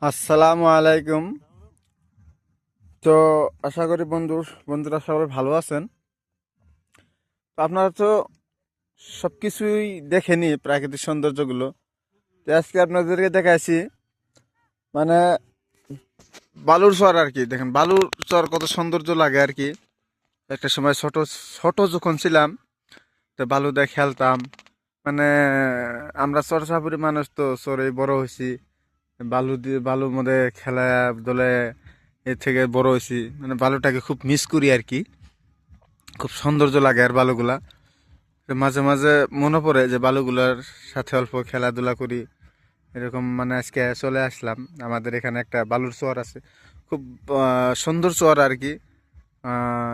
আসসালামু আলাইকুম। তো আশা করি বন্ধুরা সবাই ভালো আছেন। তো আপনারা তো সব কিছুই দেখেনি প্রাকৃতিক সৌন্দর্যগুলো। তো আজকে আপনাদেরকে দেখাইছি মানে বালুর চর আর কি। দেখেন বালুর চর কত সৌন্দর্য লাগে আর কি। একটা সময় ছোট ছোট যখন ছিলাম তো বালুতে খেলতাম। মানে আমরা চরচাপুরি মানুষ, তো চরে বড় হয়েছি। বালুর মধ্যে খেলা দোলে এর থেকে বড় হয়েছি। মানে বালুটাকে খুব মিস করি আর কি। খুব সৌন্দর্য লাগে আর বালুগুলা। তো মাঝে মাঝে মনে পড়ে যে বালুগুলার সাথে অল্প খেলাধুলা করি। এরকম মানে আজকে চলে আসলাম। আমাদের এখানে একটা বালুর চর আছে, খুব সুন্দর চর আর কি।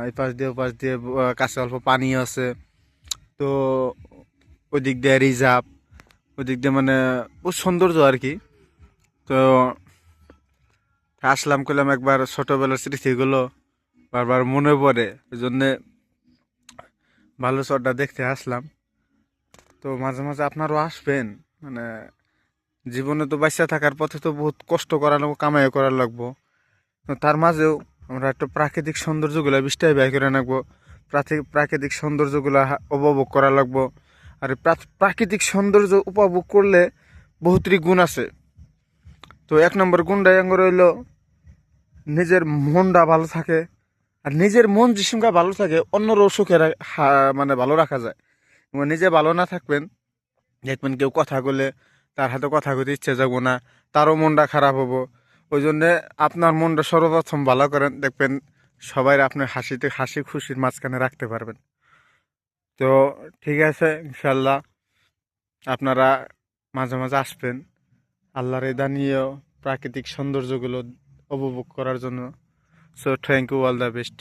এই পাশ দিয়ে ও পাশ দিয়ে কাছে অল্প পানি আছে। তো ওই দিক দিয়ে রিজার্ভ, ওই দিক দিয়ে মানে খুব সৌন্দর্য আর কি। তো আসলাম, করলাম একবার ছোটবেলার স্মৃতিগুলো বারবার মনে পড়ে, ওই জন্যে বালুর চরটা দেখতে আসলাম। তো মাঝে মাঝে আপনারও আসবেন। মানে জীবনে তো বাঁচা থাকার পথে তো বহুত কষ্ট করা লাগবো, কামাই করা লাগবো। তো তার মাঝেও আমরা একটু প্রাকৃতিক সৌন্দর্যগুলো বিষ্টায় ব্যয় করে রাখবো। প্রাকৃতিক সৌন্দর্যগুলো উপভোগ করা লাগবো। আর এই প্রাকৃতিক সৌন্দর্য উপভোগ করলে বহুতই গুণ আছে। তো এক নম্বর গুণটা এঙ্গর হইলো নিজের মনটা ভালো থাকে। আর নিজের মন যে সঙ্গে ভালো থাকে অন্যরও সুখে মানে ভালো রাখা যায়। এবং নিজে ভালো না থাকবেন, দেখবেন কেউ কথা বলে তার হাতে কথা কইতে ইচ্ছে যাবো না, তারও মনটা খারাপ হবো। ওই জন্যে আপনার মনটা সর্বপ্রথম ভালো করেন, দেখবেন সবাই আপনার হাসি খুশির মাঝখানে রাখতে পারবেন। তো ঠিক আছে, ইনশাল্লাহ আপনারা মাঝে মাঝে আসবেন আল্লাহর এই দানিয়েও প্রাকৃতিক সৌন্দর্যগুলো উপভোগ করার জন্য। So thank you, all the best.